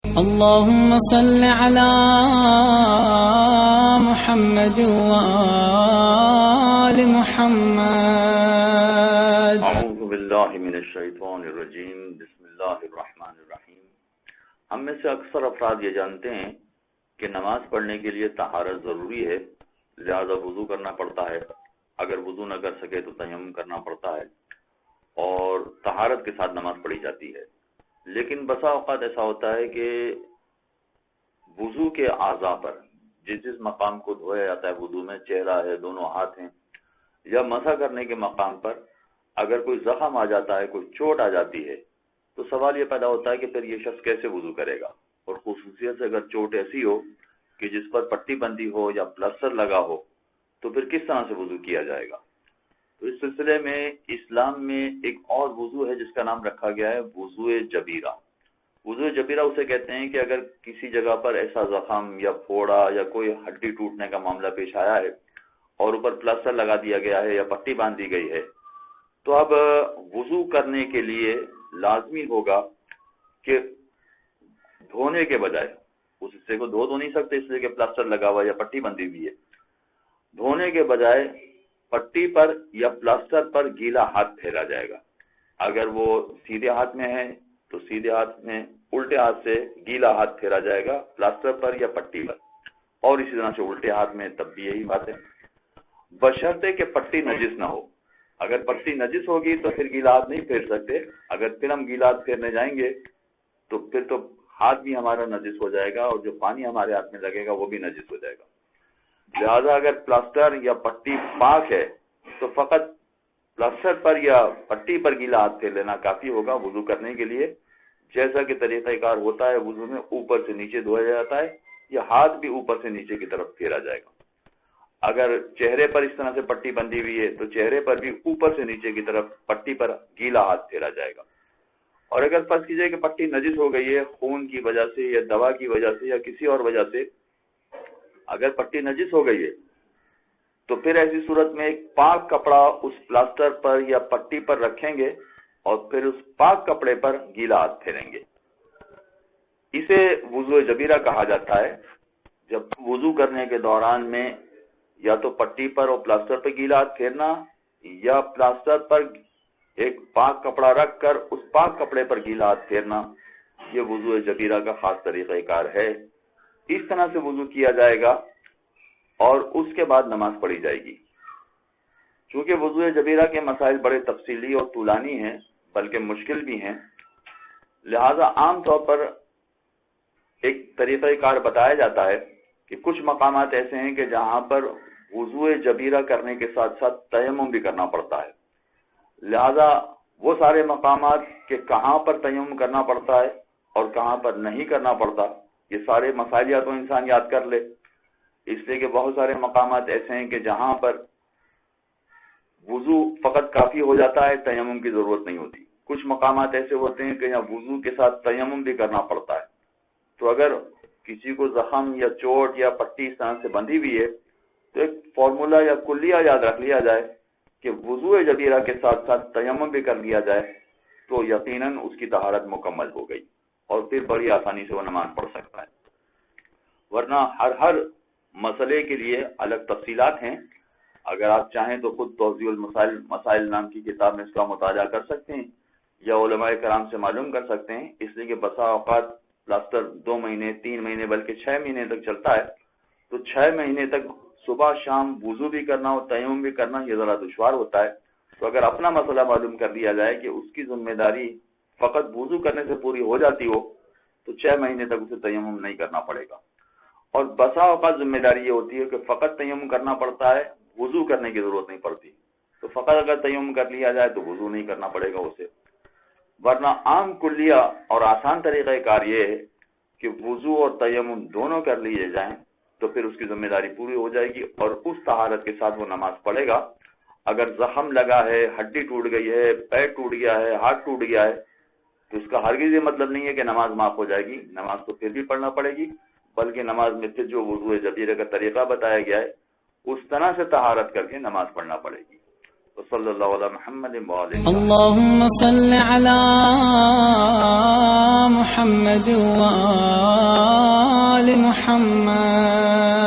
اللهم صل على محمد وآل محمد. اعوذ باللہ من الشیطان الرجیم. بسم اللہ الرحمن الرحیم. ہم میں سے اکثر افراد یہ جانتے ہیں کہ نماز پڑھنے کے لیے طہارت ضروری ہے، لہذا وضو کرنا پڑتا ہے. اگر وضو نہ کر سکے تو تیمم کرنا پڑتا ہے اور طہارت کے ساتھ نماز پڑھی جاتی ہے. لیکن بسا اوقات ایسا ہوتا ہے کہ وضو کے اعضاء پر جس مقام کو دھویا جاتا ہے وضو میں، چہرہ ہے، دونوں ہاتھ ہیں، یا مسح کرنے کے مقام پر اگر کوئی زخم آ جاتا ہے، کوئی چوٹ آ جاتی ہے، تو سوال یہ پیدا ہوتا ہے کہ پھر یہ شخص کیسے وضو کرے گا. اور خصوصیت سے اگر چوٹ ایسی ہو کہ جس پر پٹی بندی ہو یا پلسٹر لگا ہو تو پھر کس طرح سے وضو کیا جائے گا. تو اس سلسلے میں اسلام میں ایک اور وضو ہے جس کا نام رکھا گیا ہے وضو جبیرہ. وضو جبیرہ اسے کہتے ہیں کہ اگر کسی جگہ پر ایسا زخم یا پھوڑا یا کوئی ہڈی ٹوٹنے کا معاملہ پیش آیا ہے اور اوپر پلسٹر لگا دیا گیا ہے یا پٹی باندھ دی گئی ہے، تو اب وضو کرنے کے لیے لازمی ہوگا کہ دھونے کے بجائے، اس حصے کو دھو تو نہیں سکتے اس لیے کہ پلسٹر لگا ہوا یا پٹی بندھی ہوئی ہے، دھونے کے بجائے پٹی پر یا پلاسٹر پر گیلا ہاتھ پھیرا جائے گا. اگر وہ سیدھے ہاتھ میں ہے تو سیدھے ہاتھ میں الٹے ہاتھ سے گیلا ہاتھ پھیرا جائے گا پلاسٹر پر یا پٹی پر، اور اسی طرح سے الٹے ہاتھ میں تب بھی یہی بات ہے، بشرطے کہ پٹی نجس نہ ہو. اگر پٹی نجس ہوگی تو پھر گیلا ہاتھ نہیں پھیر سکتے. اگر پھر ہم گیلا ہاتھ پھیرنے جائیں گے تو پھر تو ہاتھ بھی ہمارا نجس ہو جائے گا اور جو پانی ہمارے ہاتھ میں لگے گا وہ بھی نجس ہو جائے گا. لہذا اگر پلاسٹر یا پٹی پاک ہے تو فقط پلاسٹر پر یا پٹی پر گیلا ہاتھ پھیر لینا کافی ہوگا وضو کرنے کے لیے. جیسا کہ طریقہ کار ہوتا ہے وضو میں، اوپر سے نیچے دھویا جاتا ہے یا ہاتھ بھی اوپر سے نیچے کی طرف پھیرا جائے گا. اگر چہرے پر اس طرح سے پٹی بندھی ہوئی ہے تو چہرے پر بھی اوپر سے نیچے کی طرف پٹی پر گیلا ہاتھ پھیرا جائے گا. اور اگر فرض کیجئے کہ پٹی نجس ہو گئی ہے خون کی وجہ سے یا دوا کی وجہ سے یا کسی اور وجہ سے، اگر پٹی نجس ہو گئی ہے تو پھر ایسی صورت میں ایک پاک کپڑا اس پلاسٹر پر یا پٹی پر رکھیں گے اور پھر اس پاک کپڑے پر گیلا ہاتھ پھیریں گے. اسے وضو جبیرہ کہا جاتا ہے. جب وضو کرنے کے دوران میں یا تو پٹی پر اور پلاسٹر پر گیلا ہاتھ پھیرنا یا پلاسٹر پر ایک پاک کپڑا رکھ کر اس پاک کپڑے پر گیلا ہاتھ پھیرنا، یہ وضو جبیرہ کا خاص طریقہ کار ہے. اس طرح سے وضو کیا جائے گا اور اس کے بعد نماز پڑھی جائے گی. چونکہ وضو جبیرہ کے مسائل بڑے تفصیلی اور طولانی ہیں بلکہ مشکل بھی ہیں، لہذا عام طور پر ایک طریقہ کار بتایا جاتا ہے کہ کچھ مقامات ایسے ہیں کہ جہاں پر وضو جبیرہ کرنے کے ساتھ ساتھ تیمم بھی کرنا پڑتا ہے. لہذا وہ سارے مقامات کہ کہاں پر تیمم کرنا پڑتا ہے اور کہاں پر نہیں کرنا پڑتا، یہ سارے مسائل یا تو انسان یاد کر لے، اس لیے کہ بہت سارے مقامات ایسے ہیں کہ جہاں پر وضو فقط کافی ہو جاتا ہے، تیمم کی ضرورت نہیں ہوتی. کچھ مقامات ایسے ہوتے ہیں کہ جہاں وضو کے ساتھ تیمم بھی کرنا پڑتا ہے. تو اگر کسی کو زخم یا چوٹ یا پٹی اس طرح سے بندھی ہوئی ہے تو ایک فارمولا یا کلیہ یاد رکھ لیا جائے کہ وضو جبیرہ کے ساتھ ساتھ تیمم بھی کر لیا جائے تو یقیناً اس کی طہارت مکمل ہو گئی اور پھر بڑی آسانی سے وہ نماز پڑھ سکتا ہے. ورنہ ہر مسئلے کے لیے الگ تفصیلات ہیں. اگر آپ چاہیں تو خود توضیح مسائل نام کی کتاب میں اس کا مطالعہ کر سکتے ہیں یا علماء کرام سے معلوم کر سکتے ہیں. اس لیے کہ بسا اوقات پلاسٹر 2 مہینے 3 مہینے بلکہ 6 مہینے تک چلتا ہے، تو 6 مہینے تک صبح شام وضو بھی کرنا اور تیمم بھی کرنا یہ ذرا دشوار ہوتا ہے. تو اگر اپنا مسئلہ معلوم کر لیا جائے کہ اس کی ذمہ داری فقط وضو کرنے سے پوری ہو جاتی ہو تو 6 مہینے تک اسے تیمم نہیں کرنا پڑے گا. اور بسا اوقات ذمہ داری یہ ہوتی ہے کہ فقط تیمم کرنا پڑتا ہے، وضو کرنے کی ضرورت نہیں پڑتی، تو فقط اگر تیمم کر لیا جائے تو وضو نہیں کرنا پڑے گا اسے. ورنہ عام کلیہ اور آسان طریقہ کار یہ ہے کہ وضو اور تیمم دونوں کر لیے جائیں تو پھر اس کی ذمہ داری پوری ہو جائے گی اور اس طہارت کے ساتھ وہ نماز پڑھے گا. اگر زخم لگا ہے، ہڈی ٹوٹ گئی ہے، پیر ٹوٹ گیا ہے، ہاتھ ٹوٹ گیا ہے، تو اس کا ہرگز یہ مطلب نہیں ہے کہ نماز معاف ہو جائے گی. نماز تو پھر بھی پڑھنا پڑے گی، بلکہ نماز میں پھر جو وضو جبیرہ کا طریقہ بتایا گیا ہے اس طرح سے طہارت کر کے نماز پڑھنا پڑے گی. وصلی اللہ علی محمد وآلہ اللهم صل على محمد وآل محمد